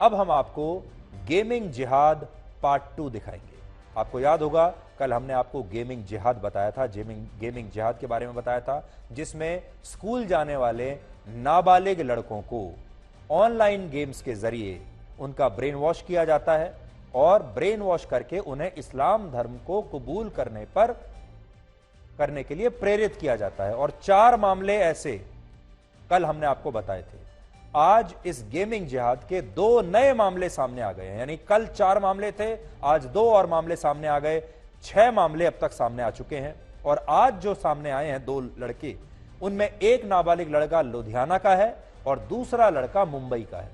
अब हम आपको गेमिंग जिहाद पार्ट 2 दिखाएंगे। आपको याद होगा कल हमने आपको गेमिंग जिहाद बताया था, गेमिंग जिहाद के बारे में बताया था, जिसमें स्कूल जाने वाले नाबालिग लड़कों को ऑनलाइन गेम्स के जरिए उनका ब्रेन वॉश किया जाता है और ब्रेन वॉश करके उन्हें इस्लाम धर्म को कबूल करने के लिए प्रेरित किया जाता है। और 4 मामले ऐसे कल हमने आपको बताए थे। आज इस गेमिंग जिहाद के 2 नए मामले सामने आ गए हैं। यानी कल 4 मामले थे, आज 2 और मामले सामने आ गए। 6 मामले अब तक सामने आ चुके हैं। और आज जो सामने आए हैं 2 लड़के, उनमें एक नाबालिग लड़का लुधियाना का है और दूसरा लड़का मुंबई का है।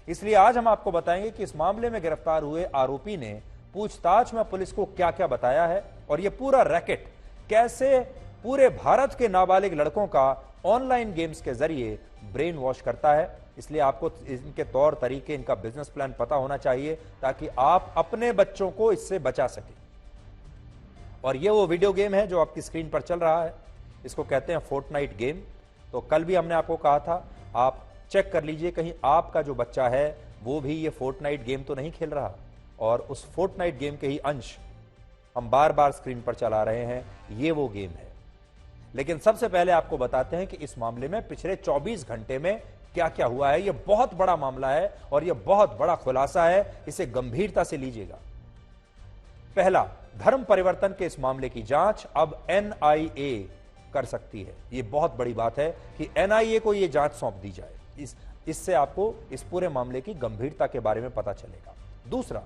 इसलिए आज हम आपको बताएंगे कि इस मामले में गिरफ्तार हुए आरोपी ने पूछताछ में पुलिस को क्या क्या बताया है और यह पूरा रैकेट कैसे पूरे भारत के नाबालिग लड़कों का ऑनलाइन गेम्स के जरिए ब्रेन वॉश करता है। इसलिए आपको इनके तौर तरीके, इनका बिजनेस प्लान पता होना चाहिए ताकि आप अपने बच्चों को इससे बचा सकें। और ये वो वीडियो गेम है जो आपकी स्क्रीन पर चल रहा है, इसको कहते हैं फोर्टनाइट गेम। तो कल भी हमने आपको कहा था आप चेक कर लीजिए कहीं आपका जो बच्चा है वो भी ये फोर्टनाइट गेम तो नहीं खेल रहा। और उस फोर्टनाइट गेम के ही अंश हम बार बार स्क्रीन पर चला रहे हैं, ये वो गेम है। लेकिन सबसे पहले आपको बताते हैं कि इस मामले में पिछले 24 घंटे में क्या क्या हुआ है। यह बहुत बड़ा मामला है और यह बहुत बड़ा खुलासा है, इसे गंभीरता से लीजिएगा। पहला, धर्म परिवर्तन के इस मामले की जांच अब एनआईए कर सकती है। यह बहुत बड़ी बात है कि एनआईए को यह जांच सौंप दी जाए। इससे आपको इस पूरे मामले की गंभीरता के बारे में पता चलेगा। दूसरा,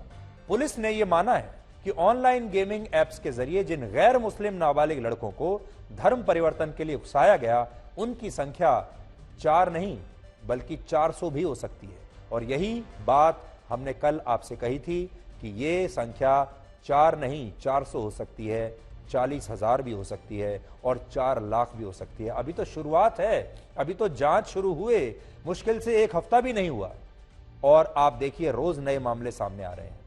पुलिस ने यह माना है कि ऑनलाइन गेमिंग एप्स के जरिए जिन गैर मुस्लिम नाबालिग लड़कों को धर्म परिवर्तन के लिए उकसाया गया, उनकी संख्या 4 नहीं बल्कि 400 भी हो सकती है। और यही बात हमने कल आपसे कही थी कि यह संख्या 4 नहीं 400 हो सकती है, 40,000 भी हो सकती है और 4 लाख भी हो सकती है। अभी तो शुरुआत है, अभी तो जांच शुरू हुए, मुश्किल से 1 हफ्ता भी नहीं हुआ और आप देखिए रोज नए मामले सामने आ रहे हैं।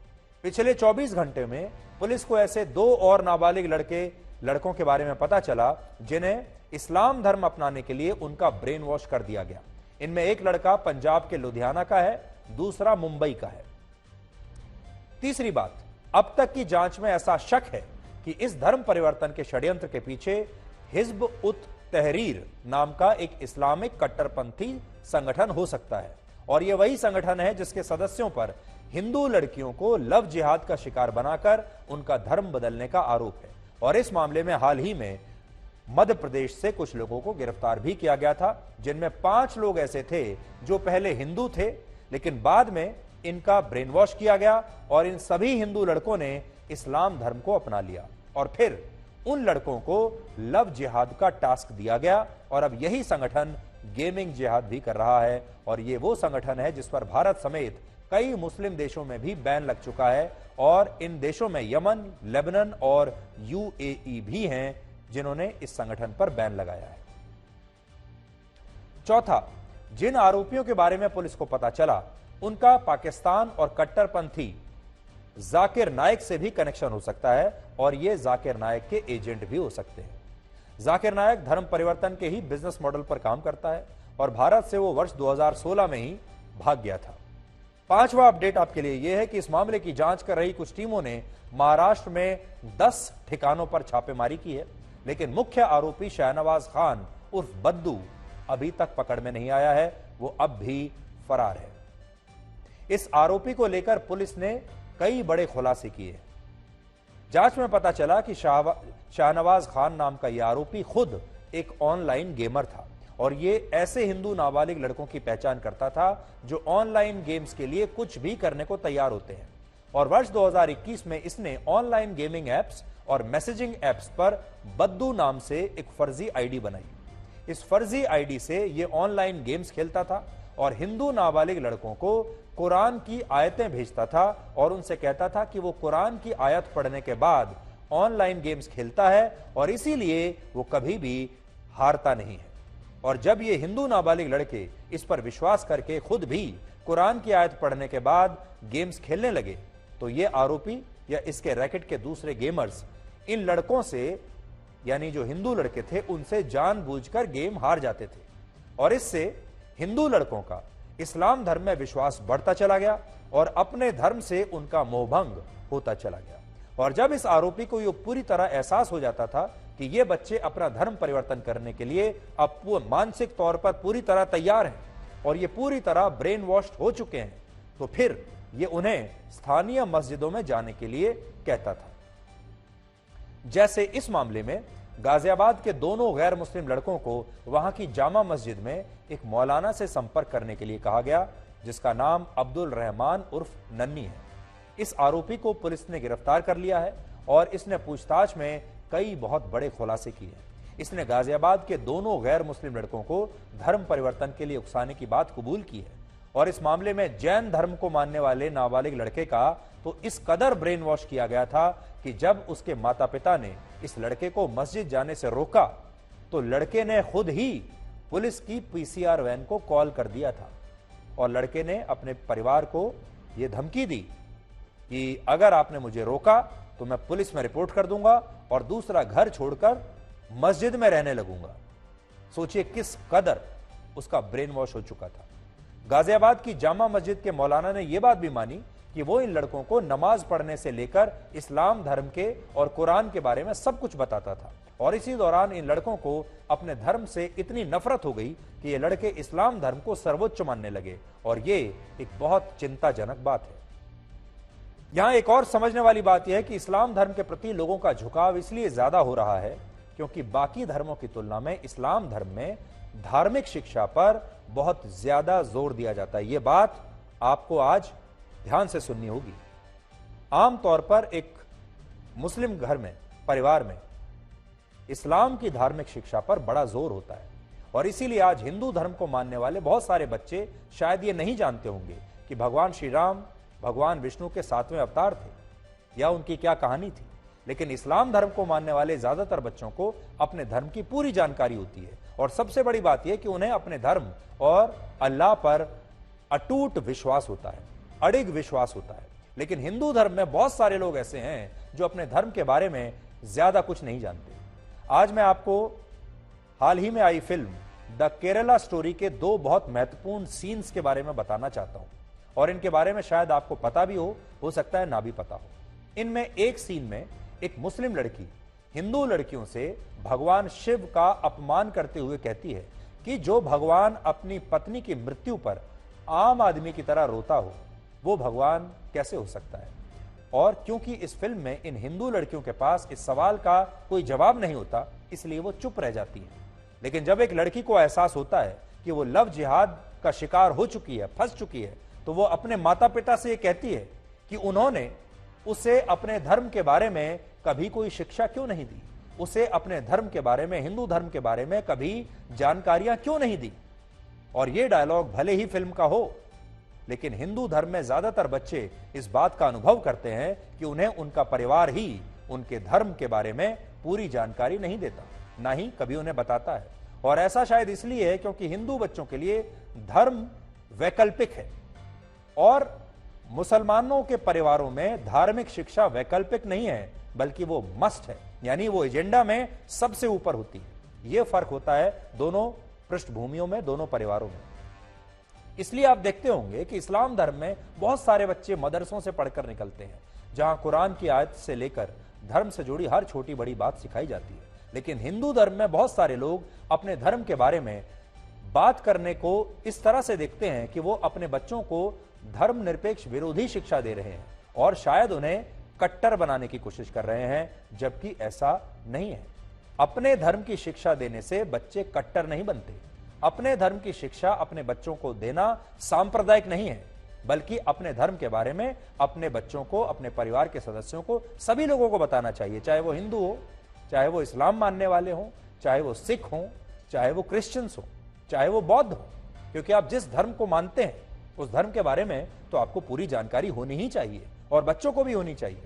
पिछले 24 घंटे में पुलिस को ऐसे 2 और नाबालिग लड़कों के बारे में पता चला जिन्हें इस्लाम धर्म अपनाने के लिए उनका ब्रेन वॉश कर दिया गया। इनमें एक लड़का पंजाब के लुधियाना का है, दूसरा मुंबई का है। तीसरी बात, अब तक की जांच में ऐसा शक है कि इस धर्म परिवर्तन के षड्यंत्र के पीछे हिज्ब उत तहरीर नाम का एक इस्लामिक कट्टरपंथी संगठन हो सकता है। और यह वही संगठन है जिसके सदस्यों पर हिंदू लड़कियों को लव जिहाद का शिकार बनाकर उनका धर्म बदलने का आरोप है। और इस मामले में हाल ही में मध्य प्रदेश से कुछ लोगों को गिरफ्तार भी किया गया था, जिनमें 5 लोग ऐसे थे जो पहले हिंदू थे लेकिन बाद में इनका ब्रेन वॉश किया गया और इन सभी हिंदू लड़कों ने इस्लाम धर्म को अपना लिया और फिर उन लड़कों को लव जिहाद का टास्क दिया गया। और अब यही संगठन गेमिंग जिहाद भी कर रहा है और यह वो संगठन है जिस पर भारत समेत कई मुस्लिम देशों में भी बैन लग चुका है। और इन देशों में यमन, लेबनान और यूएई भी हैं जिन्होंने इस संगठन पर बैन लगाया है। चौथा, जिन आरोपियों के बारे में पुलिस को पता चला उनका पाकिस्तान और कट्टरपंथी जाकिर नायक से भी कनेक्शन हो सकता है और यह जाकिर नायक के एजेंट भी हो सकते हैं। जाकिर नायक धर्म परिवर्तन के ही बिजनेस मॉडल पर काम करता है और भारत से वो वर्ष 2016 में ही भाग गया था। 5वां अपडेट आपके लिए यह है कि इस मामले की जांच कर रही कुछ टीमों ने महाराष्ट्र में 10 ठिकानों पर छापेमारी की है, लेकिन मुख्य आरोपी शाहनवाज खान उर्फ बद्दू अभी तक पकड़ में नहीं आया है, वो अब भी फरार है। इस आरोपी को लेकर पुलिस ने कई बड़े खुलासे किए। जांच में पता चला कि शाहनवाज खान नाम का यह आरोपी खुद एक ऑनलाइन गेमर था और यह ऐसे हिंदू नाबालिग लड़कों की पहचान करता था जो ऑनलाइन गेम्स के लिए कुछ भी करने को तैयार होते हैं। और वर्ष 2021 में इसने ऑनलाइन गेमिंग एप्स और मैसेजिंग एप्स पर बद्दू नाम से एक फर्जी आईडी बनाई। इस फर्जी आईडी से यह ऑनलाइन गेम्स खेलता था और हिंदू नाबालिग लड़कों को कुरान की आयतें भेजता था और उनसे कहता था कि वो कुरान की आयत पढ़ने के बाद ऑनलाइन गेम्स खेलता है और इसीलिए वो कभी भी हारता नहीं है। और जब ये हिंदू नाबालिग लड़के इस पर विश्वास करके खुद भी कुरान की आयत पढ़ने के बाद गेम्स खेलने लगे तो ये आरोपी या इसके रैकेट के दूसरे गेमर्स इन लड़कों से, यानी जो हिंदू लड़के थे, उनसे जानबूझकर गेम हार जाते थे और इससे हिंदू लड़कों का इस्लाम धर्म में विश्वास बढ़ता चला गया और अपने धर्म से उनका मोहभंग होता चला गया। और जब इस आरोपी को ये पूरी तरह एहसास हो जाता था कि ये बच्चे अपना धर्म परिवर्तन करने के लिए अब मानसिक तौर पर पूरी तरह तैयार हैं और ये पूरी तरह ब्रेन वॉश्ड हो चुके हैं, तो फिर ये उन्हें स्थानीय मस्जिदों में जाने के लिए कहता था। जैसे इस मामले में गाजियाबाद के दोनों गैर मुस्लिम लड़कों को वहां की जामा मस्जिद में एक मौलाना से संपर्क करने के लिए कहा गया, जिसका नाम अब्दुल रहमान उर्फ नन्नी है। इस आरोपी को पुलिस ने गिरफ्तार कर लिया है और इसने पूछताछ में कई बहुत बड़े खुलासे किए हैं। इसने गाजियाबाद के दोनों गैर मुस्लिम लड़कों को धर्म परिवर्तन के लिए उकसाने की बात कबूल की है और इस मामले में जैन धर्म को मानने वाले नाबालिग लड़के का तो इस कदर ब्रेन वॉश किया गया था कि जब उसके माता पिता ने इस लड़के को मस्जिद जाने से रोका तो लड़के ने खुद ही पुलिस की पीसीआर वैन को कॉल कर दिया था और लड़के ने अपने परिवार को यह धमकी दी कि अगर आपने मुझे रोका तो मैं पुलिस में रिपोर्ट कर दूंगा और दूसरा घर छोड़कर मस्जिद में रहने लगूंगा। सोचिए किस कदर उसका ब्रेन वॉश हो चुका था। गाजियाबाद की जामा मस्जिद के मौलाना ने यह बात भी मानी कि वो इन लड़कों को नमाज पढ़ने से लेकर इस्लाम धर्म के और कुरान के बारे में सब कुछ बताता था और इसी दौरान इन लड़कों को अपने धर्म से इतनी नफरत हो गई कि ये लड़के इस्लाम धर्म को सर्वोच्च मानने लगे और ये एक बहुत चिंताजनक बात है। यहां एक और समझने वाली बात यह है कि इस्लाम धर्म के प्रति लोगों का झुकाव इसलिए ज्यादा हो रहा है क्योंकि बाकी धर्मों की तुलना में इस्लाम धर्म में धार्मिक शिक्षा पर बहुत ज्यादा जोर दिया जाता है। यह बात आपको आज ध्यान से सुननी होगी। आमतौर पर एक मुस्लिम घर में, परिवार में इस्लाम की धार्मिक शिक्षा पर बड़ा जोर होता है और इसीलिए आज हिंदू धर्म को मानने वाले बहुत सारे बच्चे शायद ये नहीं जानते होंगे कि भगवान श्री राम भगवान विष्णु के 7वें अवतार थे या उनकी क्या कहानी थी, लेकिन इस्लाम धर्म को मानने वाले ज्यादातर बच्चों को अपने धर्म की पूरी जानकारी होती है और सबसे बड़ी बात यह कि उन्हें अपने धर्म और अल्लाह पर अटूट विश्वास होता है, अडिग विश्वास होता है। लेकिन हिंदू धर्म में बहुत सारे लोग ऐसे हैं जो अपने धर्म के बारे में ज्यादा कुछ नहीं जानते। आज मैं आपको हाल ही में आई फिल्म द केरला स्टोरी के 2 बहुत महत्वपूर्ण सीन्स के बारे में बताना चाहता हूं और इनके बारे में शायद आपको पता भी हो सकता है ना भी पता हो। इनमें एक सीन में एक मुस्लिम लड़की हिंदू लड़कियों से भगवान शिव का अपमान करते हुए कहती है कि जो भगवान अपनी पत्नी की मृत्यु पर आम आदमी की तरह रोता हो वो भगवान कैसे हो सकता है। और क्योंकि इस फिल्म में इन हिंदू लड़कियों के पास इस सवाल का कोई जवाब नहीं होता इसलिए वो चुप रह जाती है। लेकिन जब एक लड़की को एहसास होता है कि वो लव जिहाद का शिकार हो चुकी है, फंस चुकी है, तो वो अपने माता पिता से ये कहती है कि उन्होंने उसे अपने धर्म के बारे में कभी कोई शिक्षा क्यों नहीं दी, उसे अपने धर्म के बारे में, हिंदू धर्म के बारे में कभी जानकारियां क्यों नहीं दी। और ये डायलॉग भले ही फिल्म का हो लेकिन हिंदू धर्म में ज्यादातर बच्चे इस बात का अनुभव करते हैं कि उन्हें उनका परिवार ही उनके धर्म के बारे में पूरी जानकारी नहीं देता, ना ही कभी उन्हें बताता है। और ऐसा शायद इसलिए है क्योंकि हिंदू बच्चों के लिए धर्म वैकल्पिक है और मुसलमानों के परिवारों में धार्मिक शिक्षा वैकल्पिक नहीं है बल्कि वो मस्ट है, यानी वो एजेंडा में सबसे ऊपर होती है। यह फर्क होता है दोनों पृष्ठभूमियों में, दोनों परिवारों में। इसलिए आप देखते होंगे कि इस्लाम धर्म में बहुत सारे बच्चे मदरसों से पढ़कर निकलते हैं जहां कुरान की आयत से लेकर धर्म से जुड़ी हर छोटी बड़ी बात सिखाई जाती है। लेकिन हिंदू धर्म में बहुत सारे लोग अपने धर्म के बारे में बात करने को इस तरह से देखते हैं कि वो अपने बच्चों को धर्मनिरपेक्ष विरोधी शिक्षा दे रहे हैं और शायद उन्हें कट्टर बनाने की कोशिश कर रहे हैं, जबकि ऐसा नहीं है। अपने धर्म की शिक्षा देने से बच्चे कट्टर नहीं बनते। अपने धर्म की शिक्षा अपने बच्चों को देना सांप्रदायिक नहीं है, बल्कि अपने धर्म के बारे में अपने बच्चों को, अपने परिवार के सदस्यों को, सभी लोगों को बताना चाहिए, चाहे वो हिंदू हो, चाहे वो इस्लाम मानने वाले हों, चाहे वो सिख हों, चाहे वो क्रिश्चियंस हों, चाहे वो बौद्ध हों। क्योंकि आप जिस धर्म को मानते हैं उस धर्म के बारे में तो आपको पूरी जानकारी होनी ही चाहिए और बच्चों को भी होनी चाहिए।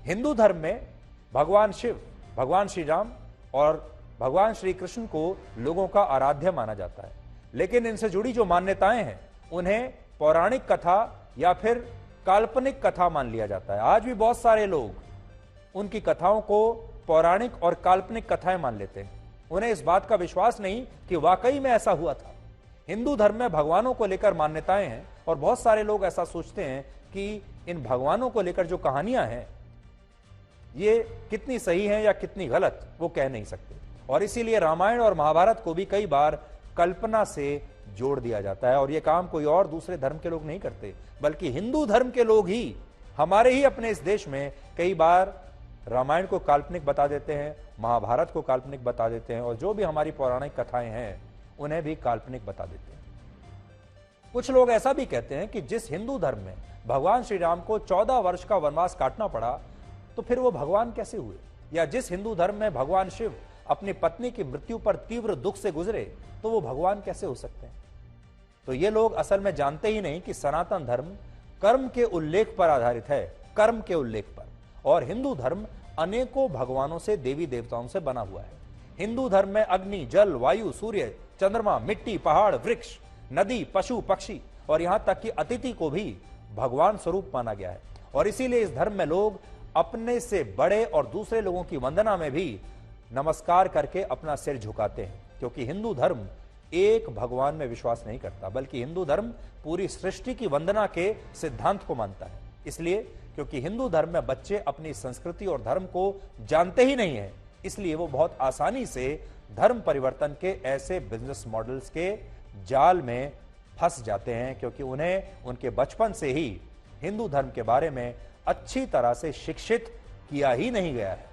हिंदू धर्म में भगवान शिव, भगवान श्री राम और भगवान श्री कृष्ण को लोगों का आराध्य माना जाता है, लेकिन इनसे जुड़ी जो मान्यताएं हैं उन्हें पौराणिक कथा या फिर काल्पनिक कथा मान लिया जाता है। आज भी बहुत सारे लोग उनकी कथाओं को पौराणिक और काल्पनिक कथाएं मान लेते हैं। उन्हें इस बात का विश्वास नहीं कि वाकई में ऐसा हुआ था। हिंदू धर्म में भगवानों को लेकर मान्यताएं हैं और बहुत सारे लोग ऐसा सोचते हैं कि इन भगवानों को लेकर जो कहानियां हैं ये कितनी सही हैं या कितनी गलत वो कह नहीं सकते, और इसीलिए रामायण और महाभारत को भी कई बार कल्पना से जोड़ दिया जाता है। और ये काम कोई और दूसरे धर्म के लोग नहीं करते, बल्कि हिंदू धर्म के लोग ही हमारे ही अपने इस देश में कई बार रामायण को काल्पनिक बता देते हैं, महाभारत को काल्पनिक बता देते हैं, और जो भी हमारी पौराणिक कथाएं हैं उन्हें भी काल्पनिक बता देते हैं। कुछ लोग ऐसा भी कहते हैं कि जिस हिंदू धर्म में भगवान श्री राम को 14 वर्ष का वनवास काटना पड़ा तो फिर वो भगवान कैसे हुए, या जिस हिंदू धर्म में भगवान शिव अपनी पत्नी की मृत्यु पर तीव्र दुख से गुजरे तो वो भगवान कैसे हो सकते हैं। तो ये लोग असल में जानते ही नहीं कि सनातन धर्म कर्म के उल्लेख पर आधारित है, कर्म के उल्लेख पर, और हिंदू धर्म अनेकों भगवानों से, देवी देवताओं से बना हुआ है। हिंदू धर्म में अग्नि, जल, वायु, सूर्य, चंद्रमा, मिट्टी, पहाड़, वृक्ष, नदी, पशु, पक्षी और यहां तक कि अतिथि को भी भगवान स्वरूप माना गया है। और इसीलिए इस धर्म में लोग अपने से बड़े और दूसरे लोगों की वंदना में भी नमस्कार करके अपना सिर झुकाते हैं, क्योंकि हिंदू धर्म एक भगवान में विश्वास नहीं करता, बल्कि हिंदू धर्म पूरी सृष्टि की वंदना के सिद्धांत को मानता है। इसलिए क्योंकि हिंदू धर्म में बच्चे अपनी संस्कृति और धर्म को जानते ही नहीं है, इसलिए वो बहुत आसानी से धर्म परिवर्तन के ऐसे बिजनेस मॉडल्स के जाल में फंस जाते हैं, क्योंकि उन्हें उनके बचपन से ही हिंदू धर्म के बारे में अच्छी तरह से शिक्षित किया ही नहीं गया है।